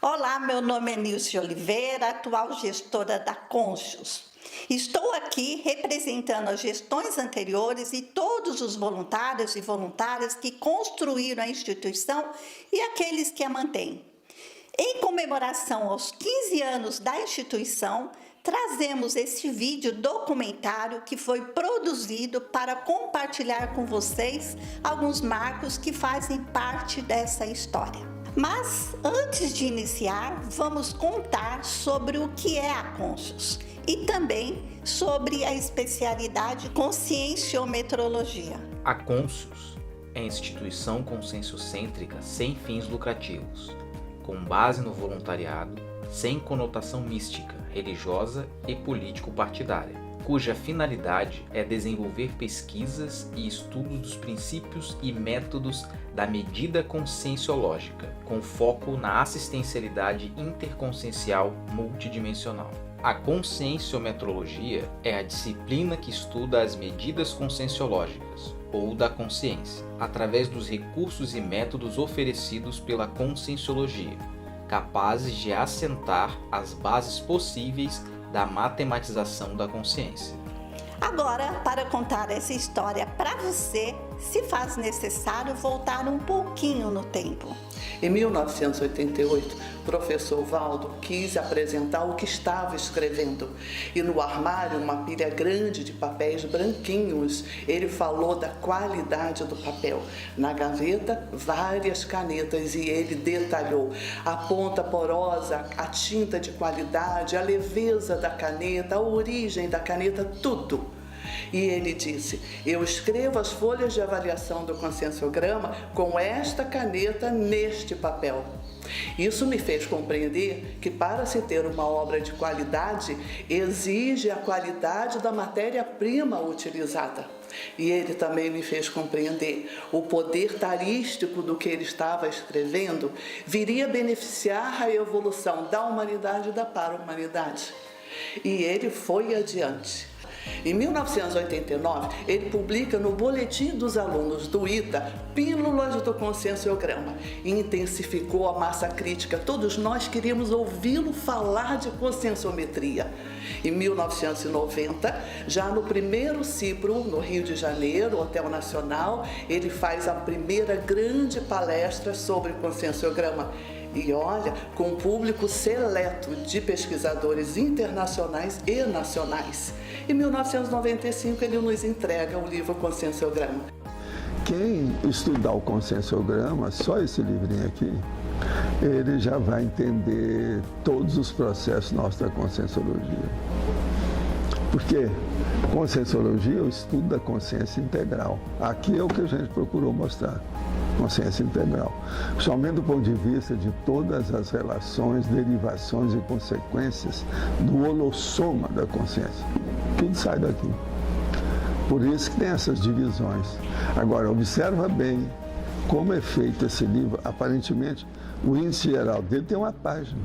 Olá, meu nome é Nilce Oliveira, atual gestora da Conchos. Estou aqui representando as gestões anteriores e todos os voluntários e voluntárias que construíram a instituição e aqueles que a mantêm. Em comemoração aos 15 anos da instituição, trazemos esse vídeo documentário que foi produzido para compartilhar com vocês alguns marcos que fazem parte dessa história. Mas antes de iniciar, vamos contar sobre o que é a Conchos e também sobre a especialidade Conscienciometrologia. A Conchos é instituição conscienciocêntrica sem fins lucrativos, com base no voluntariado, sem conotação mística, religiosa e político-partidária, cuja finalidade é desenvolver pesquisas e estudos dos princípios e métodos da medida conscienciológica, com foco na assistencialidade interconsciencial multidimensional. A conscienciometrologia é a disciplina que estuda as medidas conscienciológicas, ou da consciência, através dos recursos e métodos oferecidos pela conscienciologia, capazes de assentar as bases possíveis da matematização da consciência. Agora, para contar essa história para você, se faz necessário voltar um pouquinho no tempo. Em 1988, o professor Valdo quis apresentar o que estava escrevendo. E no armário, uma pilha grande de papéis branquinhos, ele falou da qualidade do papel. Na gaveta, várias canetas e ele detalhou a ponta porosa, a tinta de qualidade, a leveza da caneta, a origem da caneta, tudo. E ele disse: eu escrevo as folhas de avaliação do conscienciograma com esta caneta neste papel. Isso me fez compreender que para se ter uma obra de qualidade, exige a qualidade da matéria-prima utilizada. E ele também me fez compreender o poder tarístico do que ele estava escrevendo viria beneficiar a evolução da humanidade e da para-humanidade. E ele foi adiante. Em 1989, ele publica no Boletim dos Alunos do ITA Pílulas do Conscienciograma e intensificou a massa crítica. Todos nós queríamos ouvi-lo falar de conscienciometria. Em 1990, já no primeiro CIPRO, no Rio de Janeiro, Hotel Nacional, ele faz a primeira grande palestra sobre conscienciograma. E olha, com um público seleto de pesquisadores internacionais e nacionais. Em 1995, ele nos entrega o livro Conscienciograma. Quem estudar o conscienciograma, só esse livrinho aqui, ele já vai entender todos os processos nossos da conscienciologia. Porque conscienciologia é o estudo da consciência integral. Aqui é o que a gente procurou mostrar. Consciência integral, somente do ponto de vista de todas as relações, derivações e consequências do holossoma da consciência. Tudo sai daqui. Por isso que tem essas divisões. Agora, observa bem como é feito esse livro. Aparentemente, o índice geral dele tem uma página.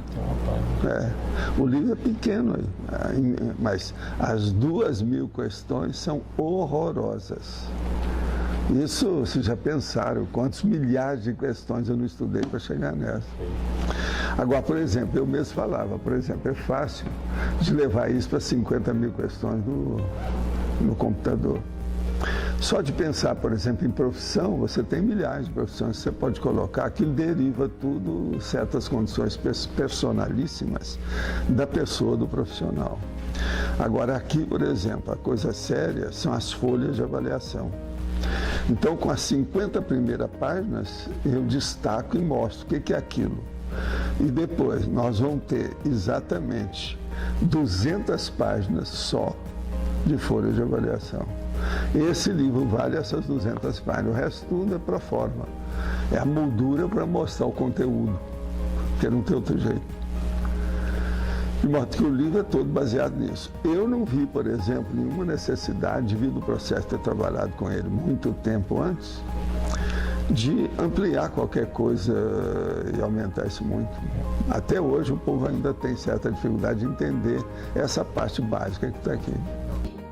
O livro é pequeno, mas as 2.000 questões são horrorosas. Isso, vocês já pensaram quantos milhares de questões eu não estudei para chegar nessa. Agora, por exemplo, eu mesmo falava, é fácil de levar isso para 50.000 questões no computador. Só de pensar, por exemplo, em profissão, você tem milhares de profissões que você pode colocar, aquilo deriva tudo, certas condições personalíssimas da pessoa, do profissional. Agora, aqui, por exemplo, a coisa séria são as folhas de avaliação. Então, com as 50 primeiras páginas, eu destaco e mostro o que é aquilo. E depois, nós vamos ter exatamente 200 páginas só de folha de avaliação. Esse livro vale essas 200 páginas, o resto tudo é pro forma. É a moldura para mostrar o conteúdo, porque não tem outro jeito. De modo que o livro é todo baseado nisso. Eu não vi, por exemplo, nenhuma necessidade, devido ao processo de ter trabalhado com ele muito tempo antes, de ampliar qualquer coisa e aumentar isso muito. Até hoje o povo ainda tem certa dificuldade de entender essa parte básica que está aqui.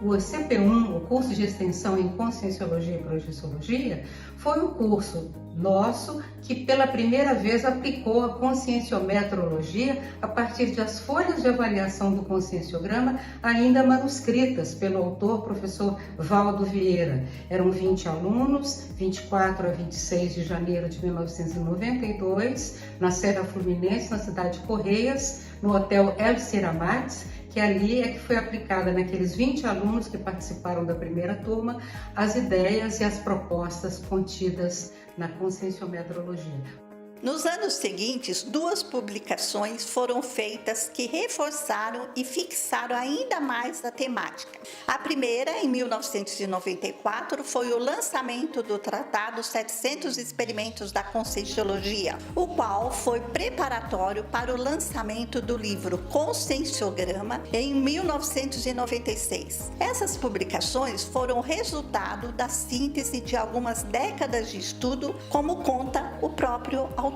O CP1, o curso de extensão em Conscienciologia e Projeciologia, foi um curso nosso que pela primeira vez aplicou a conscienciometrologia a partir das folhas de avaliação do conscienciograma ainda manuscritas pelo autor, professor Valdo Vieira. Eram 20 alunos, 24 a 26 de janeiro de 1992, na Serra Fluminense, na cidade de Correias, no Hotel El Ciramates, que ali é que foi aplicada naqueles 20 alunos que participaram da primeira turma as ideias e as propostas contidas na conscienciometrologia. Nos anos seguintes, 2 publicações foram feitas que reforçaram e fixaram ainda mais a temática. A primeira, em 1994, foi o lançamento do Tratado 700 Experimentos da Conscienciologia, o qual foi preparatório para o lançamento do livro Conscienciograma em 1996. Essas publicações foram resultado da síntese de algumas décadas de estudo, como conta o próprio autor.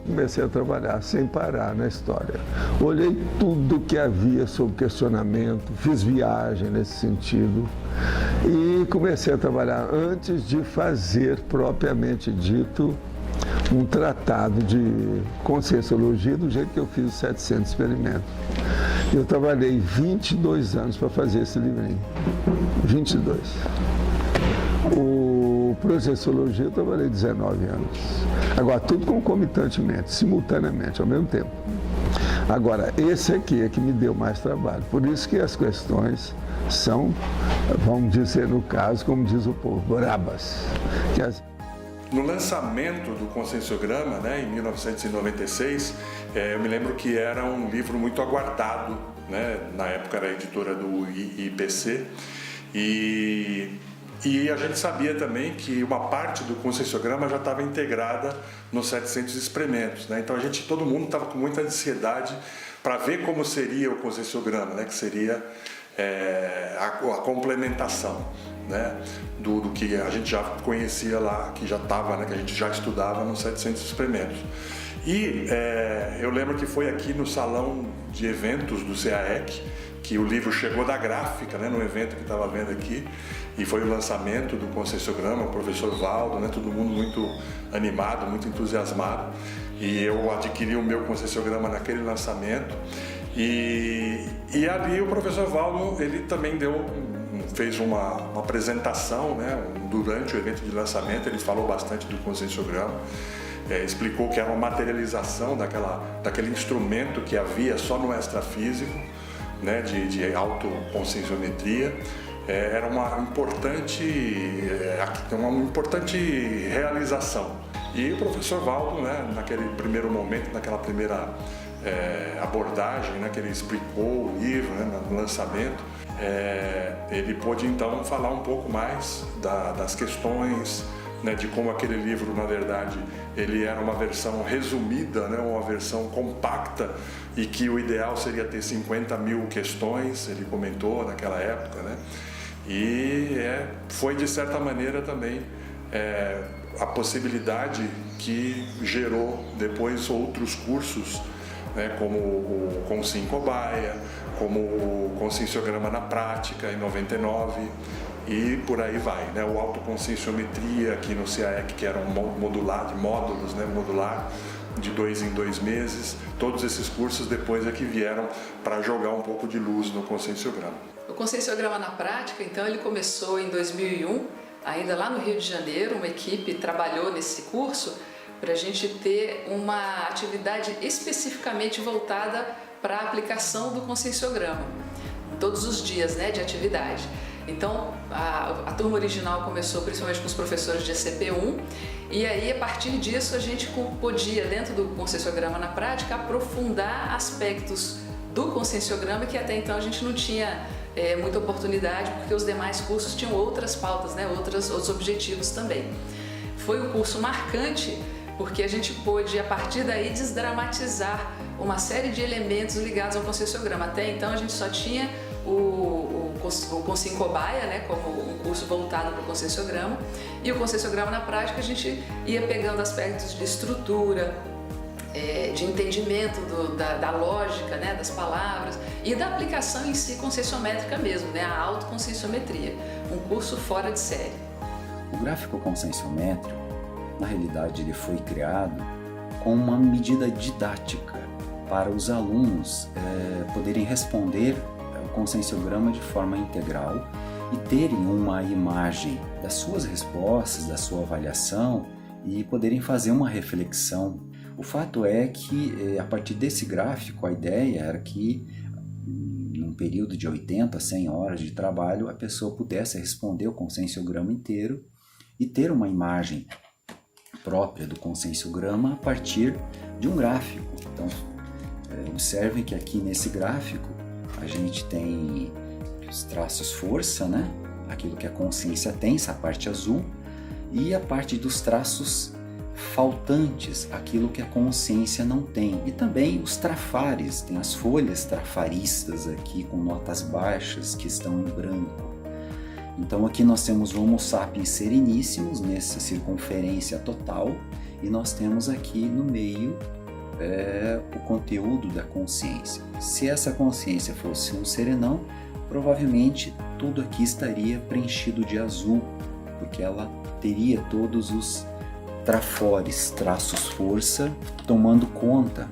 Comecei a trabalhar sem parar na história. Olhei tudo que havia sobre questionamento, fiz viagem nesse sentido e comecei a trabalhar antes de fazer, propriamente dito, um tratado de conscienciologia do jeito que eu fiz os 700 experimentos. Eu trabalhei 22 anos para fazer esse livrinho. 22. O Projeciologia eu trabalhei 19 anos. Agora, tudo concomitantemente, simultaneamente, ao mesmo tempo. Agora, esse aqui é que me deu mais trabalho. Por isso que as questões são, vamos dizer no caso, como diz o povo, brabas. No lançamento do Conscienciograma, né, em 1996, eu me lembro que era um livro muito aguardado, né, na época era a editora do IPC, e a gente sabia também que uma parte do Conscienciograma já estava integrada nos 700 experimentos, né? Então todo mundo estava com muita ansiedade para ver como seria o Conscienciograma, né? Que seria a complementação, né? do que a gente já conhecia lá, que já estava, né? Que a gente já estudava nos 700 experimentos. E eu lembro que foi aqui no salão de eventos do CAEC que o livro chegou da gráfica, né, no evento que estava vendo aqui, e foi o lançamento do Conscienciograma, o professor Valdo, né, todo mundo muito animado, muito entusiasmado, e eu adquiri o meu Conscienciograma naquele lançamento, e ali o professor Valdo, ele também fez uma apresentação, né, durante o evento de lançamento, ele falou bastante do Conscienciograma, explicou que era uma materialização daquele instrumento que havia só no extrafísico, né, de autoconscienciometria. Era uma importante realização. E o professor Valdo, né, naquele primeiro momento, naquela primeira abordagem, né, que ele explicou o livro, né, no lançamento, ele pôde então falar um pouco mais das questões, né, de como aquele livro, na verdade, ele era uma versão resumida, né, uma versão compacta, e que o ideal seria ter 50 mil questões, ele comentou naquela época, né? E foi, de certa maneira, também a possibilidade que gerou depois outros cursos, né, como o Conscien Cobaia, como o Conscienciograma na Prática, em 99, e por aí vai, né? O Autoconscienciometria aqui no CAEC, que era um modular, de módulos, né? Modular, de 2 em 2 meses. Todos esses cursos depois é que vieram para jogar um pouco de luz no Conscienciograma. O Conscienciograma na Prática, então, ele começou em 2001, ainda lá no Rio de Janeiro. Uma equipe trabalhou nesse curso para a gente ter uma atividade especificamente voltada para a aplicação do Conscienciograma, todos os dias, né, de atividade. Então, a turma original começou principalmente com os professores de CP1, e aí, a partir disso, a gente podia, dentro do Conscienciograma na Prática, aprofundar aspectos do Conscienciograma que até então a gente não tinha muita oportunidade, porque os demais cursos tinham outras pautas, né, outros objetivos também. Foi um curso marcante, porque a gente pôde, a partir daí, desdramatizar uma série de elementos ligados ao Conscienciograma. Até então, a gente só tinha o Conscien Cobaia, né, como um curso voltado para o Conscienciograma, e o Conscienciograma na Prática a gente ia pegando aspectos de estrutura, de entendimento da lógica, né, das palavras e da aplicação em si conscienciométrica mesmo, né, a autoconscienciometria, um curso fora de série. O gráfico conscienciométrico, na realidade, ele foi criado com uma medida didática para os alunos poderem responder ao conscienciograma de forma integral e terem uma imagem das suas respostas, da sua avaliação e poderem fazer uma reflexão. O fato é que, a partir desse gráfico, a ideia era que, num período de 80 a 100 horas de trabalho, a pessoa pudesse responder o conscienciograma inteiro e ter uma imagem própria do conscienciograma a partir de um gráfico. Então, observem que aqui nesse gráfico a gente tem os traços força, né? Aquilo que a consciência tem, essa parte azul, e a parte dos traços faltantes, aquilo que a consciência não tem. E também os trafares, tem as folhas trafaristas aqui com notas baixas que estão em branco. Então aqui nós temos o Homo sapiens sereníssimos nessa circunferência total e nós temos aqui no meio o conteúdo da consciência. Se essa consciência fosse um serenão, provavelmente tudo aqui estaria preenchido de azul, porque ela teria todos os trafores, traços força, tomando conta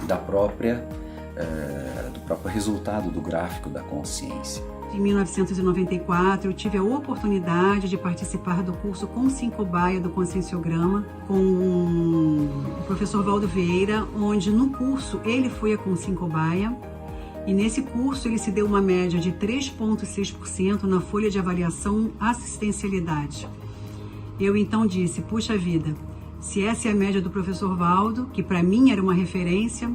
do próprio resultado do gráfico da consciência. Em 1994, eu tive a oportunidade de participar do curso Conscien Cobaia do Conscienciograma com o professor Valdo Vieira, onde no curso ele foi a Conscien Cobaia e nesse curso ele se deu uma média de 3,6% na folha de avaliação assistencialidade. Eu então disse, puxa vida, se essa é a média do professor Valdo, que para mim era uma referência,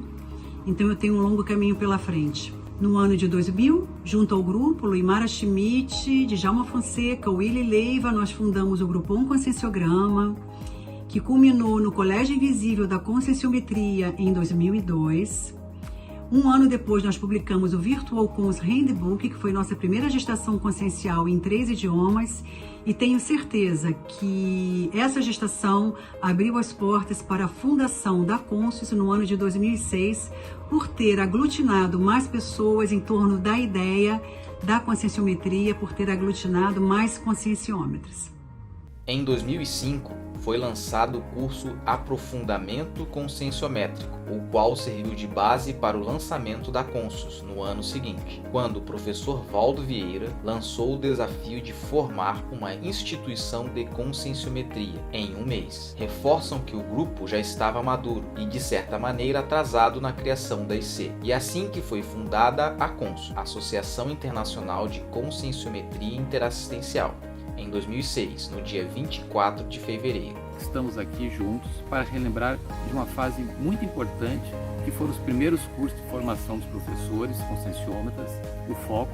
então eu tenho um longo caminho pela frente. No ano de 2000, junto ao grupo Luimara Schmidt, Djalma Fonseca, Willy Leiva, nós fundamos o Grupom Conscienciograma, que culminou no Colégio Invisível da Conscienciometria em 2002. Um ano depois, nós publicamos o Virtual Cons Handbook, que foi nossa primeira gestação consciencial em 3 idiomas, e tenho certeza que essa gestação abriu as portas para a fundação da Conscius no ano de 2006, por ter aglutinado mais pessoas em torno da ideia da conscienciometria, por ter aglutinado mais conscienciômetros. Em 2005, foi lançado o curso Aprofundamento Conscienciométrico, o qual serviu de base para o lançamento da Conscius no ano seguinte, quando o professor Valdo Vieira lançou o desafio de formar uma instituição de conscienciometria em um mês. Reforçam que o grupo já estava maduro e, de certa maneira, atrasado na criação da IC. E assim que foi fundada a Conscius, Associação Internacional de Conscienciometria Interassistencial, em 2006, no dia 24 de fevereiro. Estamos aqui juntos para relembrar de uma fase muito importante, que foram os primeiros cursos de formação dos professores conscienciômetras, o foco,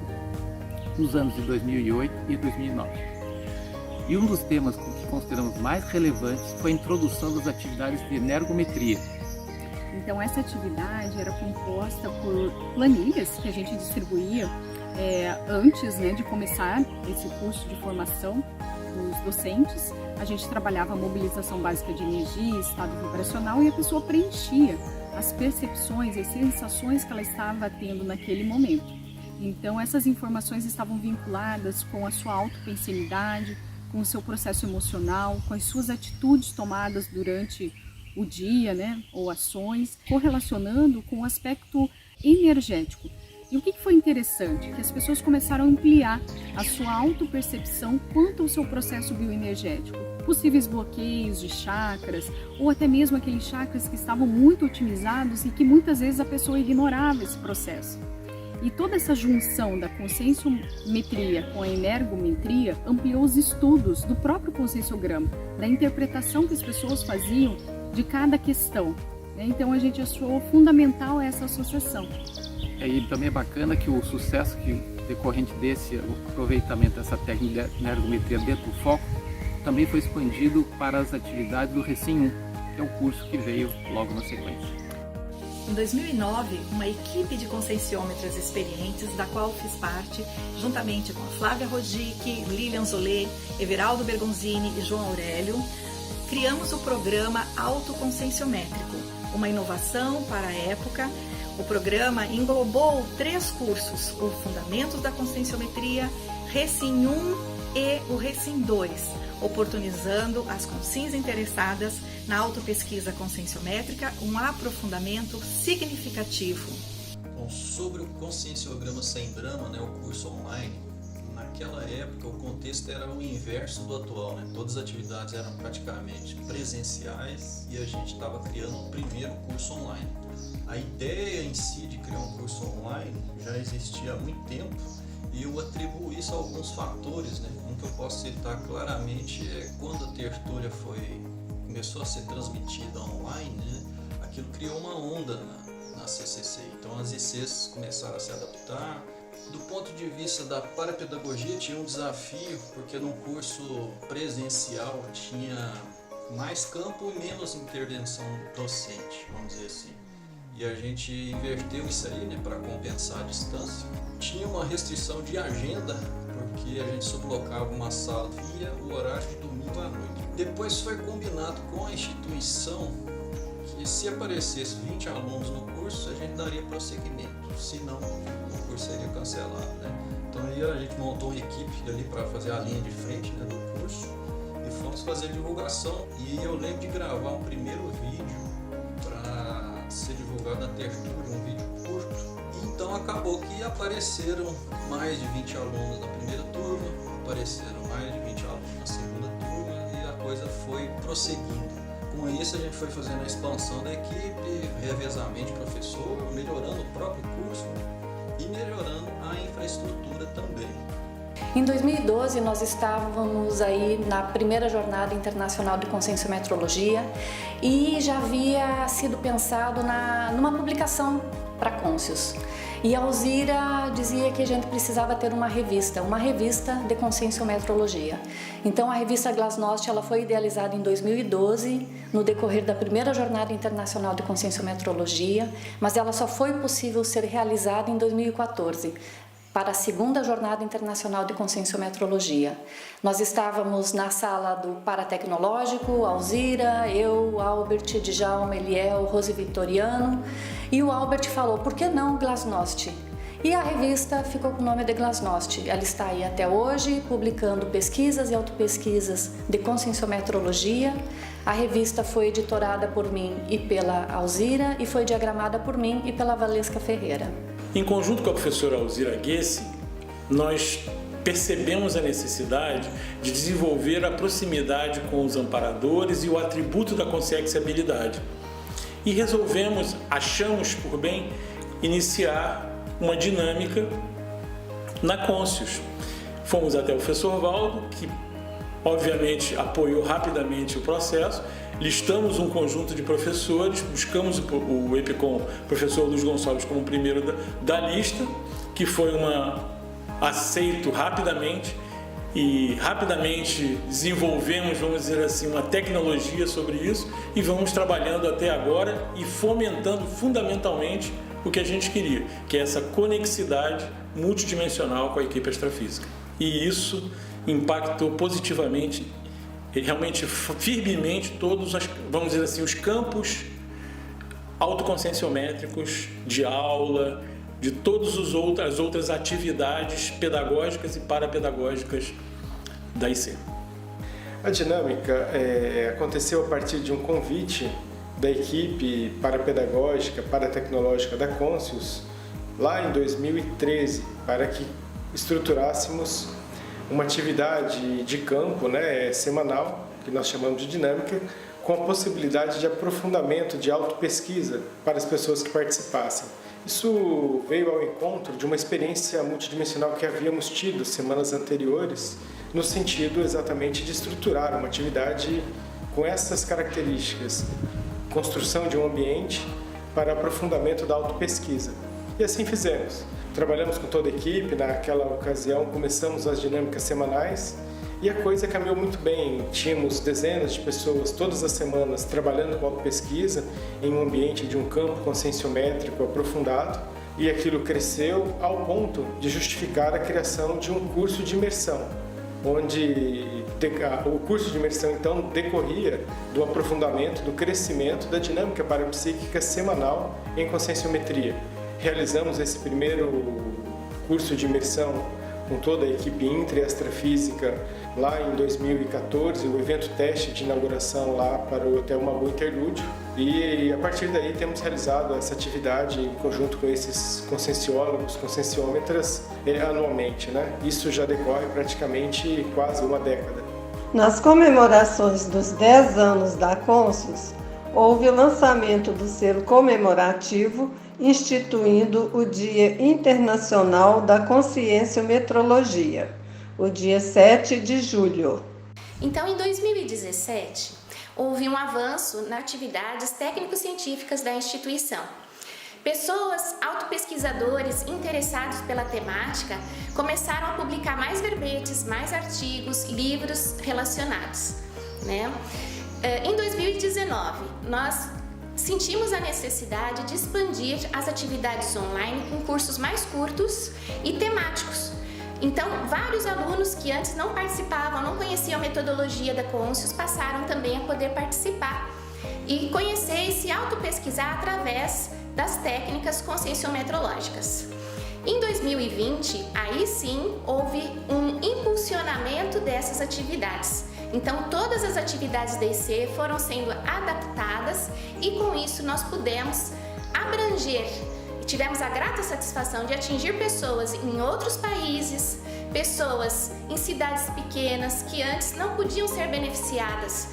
nos anos de 2008 e 2009. E um dos temas que consideramos mais relevantes foi a introdução das atividades de energometria. Então essa atividade era composta por planilhas que a gente distribuía antes, de começar esse curso de formação dos docentes. A gente trabalhava a mobilização básica de energia, estado vibracional, e a pessoa preenchia as percepções, as sensações que ela estava tendo naquele momento. Então essas informações estavam vinculadas com a sua autopensenidade, com o seu processo emocional, com as suas atitudes tomadas durante o dia, ou ações, correlacionando com o aspecto energético. E o que foi interessante? Que as pessoas começaram a ampliar a sua autopercepção quanto ao seu processo bioenergético. Possíveis bloqueios de chakras, ou até mesmo aqueles chakras que estavam muito otimizados e que muitas vezes a pessoa ignorava esse processo. E toda essa junção da conscienciometria com a energometria ampliou os estudos do próprio conscienciograma, da interpretação que as pessoas faziam de cada questão. Então a gente achou fundamental essa associação. E também é bacana que o sucesso decorrente desse aproveitamento dessa técnica de energometria dentro do foco também foi expandido para as atividades do Recém 1, que é o curso que veio logo na sequência. Em 2009, uma equipe de conscienciômetras experientes, da qual fiz parte, juntamente com a Flávia Rodic, Lilian Zolé, Everaldo Bergonzini e João Aurélio, criamos o programa Autoconscienciométrico, uma inovação para a época. O programa englobou 3 cursos, o Fundamentos da Conscienciometria, Recin 1 e o Recin 2, oportunizando as consciências interessadas na autopesquisa conscienciométrica um aprofundamento significativo. Bom, sobre o conscienciograma sem drama, né, o curso online, naquela época o contexto era o inverso do atual, né? Todas as atividades eram praticamente presenciais e a gente estava criando o primeiro curso online. A ideia em si de criar um curso online já existia há muito tempo e eu atribuo isso a alguns fatores, né? Um que eu posso citar claramente é quando a tertúlia começou a ser transmitida online, né? Aquilo criou uma onda na CCC, então as ICs começaram a se adaptar. Do ponto de vista da parapedagogia tinha um desafio, porque num curso presencial tinha mais campo e menos intervenção docente, vamos dizer assim. E a gente inverteu isso aí, né, para compensar a distância. Tinha uma restrição de agenda, porque a gente sublocava uma sala via o horário de domingo à noite. Depois foi combinado com a instituição que se aparecesse 20 alunos no curso, a gente daria prosseguimento, senão o curso seria cancelado, né? Então aí a gente montou uma equipe ali para fazer a linha de frente, né, do curso e fomos fazer a divulgação. E eu lembro de gravar um primeiro vídeo para ser divulgado na tertúlia, um vídeo curto. Então acabou que apareceram mais de 20 alunos na primeira turma, apareceram mais de 20 alunos na segunda turma e a coisa foi prosseguindo. Com isso a gente foi fazendo a expansão da equipe, revezamento de professor, melhorando o próprio curso e melhorando a infraestrutura também. Em 2012 nós estávamos aí na primeira Jornada Internacional de Conscienciometrologia e já havia sido pensado numa publicação para Conscius. E a Alzira dizia que a gente precisava ter uma revista de conscienciometrologia. Então a revista Glasnost ela foi idealizada em 2012, no decorrer da primeira Jornada Internacional de Conscienciometrologia, mas ela só foi possível ser realizada em 2014. Para a segunda Jornada Internacional de Conscienciometrologia. Nós estávamos na sala do Paratecnológico, Alzira, eu, Albert, Djalma, Eliel, Rose Vitoriano, e o Albert falou, por que não Glasnost? E a revista ficou com o nome de Glasnost. Ela está aí até hoje, publicando pesquisas e autopesquisas de conscienciometrologia. A revista foi editorada por mim e pela Alzira e foi diagramada por mim e pela Valesca Ferreira. Em conjunto com a professora Alzira Guesse, nós percebemos a necessidade de desenvolver a proximidade com os amparadores e o atributo da conscienciabilidade. E achamos por bem iniciar uma dinâmica na Conscius. Fomos até o professor Valdo, que obviamente apoiou rapidamente o processo, listamos um conjunto de professores, buscamos o EPCOM, professor Luiz Gonçalves, como primeiro da lista, que foi aceito rapidamente, e rapidamente desenvolvemos, vamos dizer assim, uma tecnologia sobre isso e vamos trabalhando até agora e fomentando fundamentalmente o que a gente queria, que é essa conexidade multidimensional com a equipe extrafísica. E isso impactou positivamente, realmente firmemente todos, vamos dizer assim, os campos autoconscienciométricos de aula, de todas as outras atividades pedagógicas e parapedagógicas da IC. A dinâmica aconteceu a partir de um convite da equipe parapedagógica, paratecnológica da Conscius, lá em 2013, para que estruturássemos uma atividade de campo, semanal, que nós chamamos de dinâmica, com a possibilidade de aprofundamento de autopesquisa para as pessoas que participassem. Isso veio ao encontro de uma experiência multidimensional que havíamos tido semanas anteriores, no sentido exatamente de estruturar uma atividade com essas características, construção de um ambiente para aprofundamento da autopesquisa. E assim fizemos. Trabalhamos com toda a equipe, naquela ocasião começamos as dinâmicas semanais e a coisa caminhou muito bem. Tínhamos dezenas de pessoas todas as semanas trabalhando com autopesquisa em um ambiente de um campo conscienciométrico aprofundado e aquilo cresceu ao ponto de justificar a criação de um curso de imersão, onde o curso de imersão, então, decorria do aprofundamento, do crescimento da dinâmica parapsíquica semanal em conscienciometria. Realizamos esse primeiro curso de imersão com toda a equipe intra e extrafísica lá em 2014, o evento teste de inauguração lá para o Hotel Mabu Interlúdio. E a partir daí temos realizado essa atividade em conjunto com esses conscienciólogos, conscienciômetras anualmente, né? Isso já decorre praticamente quase uma década. Nas comemorações dos 10 anos da Conscius, houve o lançamento do selo comemorativo instituindo o Dia Internacional da Conscienciometrologia, o dia 7 de julho. Então, em 2017, houve um avanço nas atividades técnico-científicas da instituição. Pessoas, autopesquisadores interessados pela temática começaram a publicar mais verbetes, mais artigos, livros relacionados, né? Em 2019, nós sentimos a necessidade de expandir as atividades online com cursos mais curtos e temáticos. Então, vários alunos que antes não participavam, não conheciam a metodologia da Conscius, passaram também a poder participar e conhecer e se autopesquisar através das técnicas conscienciometrológicas. Em 2020, aí sim, houve um impulsionamento dessas atividades. Então, todas as atividades da IC foram sendo adaptadas e com isso nós pudemos abranger. Tivemos a grata satisfação de atingir pessoas em outros países, pessoas em cidades pequenas que antes não podiam ser beneficiadas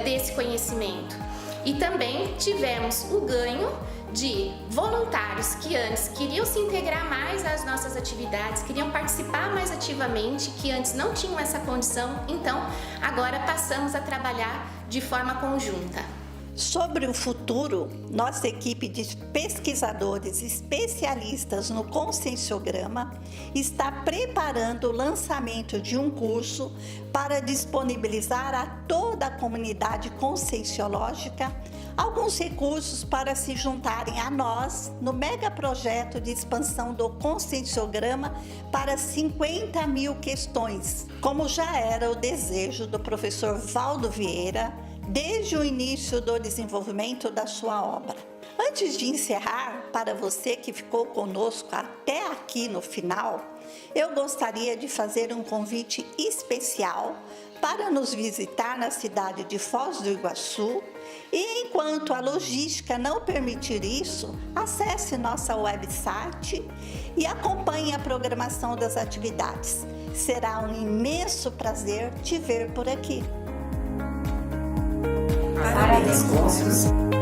desse conhecimento. E também tivemos o ganho de voluntários que antes queriam se integrar mais às nossas atividades, queriam participar mais ativamente, que antes não tinham essa condição, então agora passamos a trabalhar de forma conjunta. Sobre o futuro, nossa equipe de pesquisadores especialistas no conscienciograma está preparando o lançamento de um curso para disponibilizar a toda a comunidade conscienciológica alguns recursos para se juntarem a nós no mega projeto de expansão do conscienciograma para 50 mil questões, como já era o desejo do professor Valdo Vieira desde o início do desenvolvimento da sua obra. Antes de encerrar, para você que ficou conosco até aqui no final, eu gostaria de fazer um convite especial para nos visitar na cidade de Foz do Iguaçu e, enquanto a logística não permitir isso, acesse nossa website e acompanhe a programação das atividades. Será um imenso prazer te ver por aqui. Parabéns, Conscius!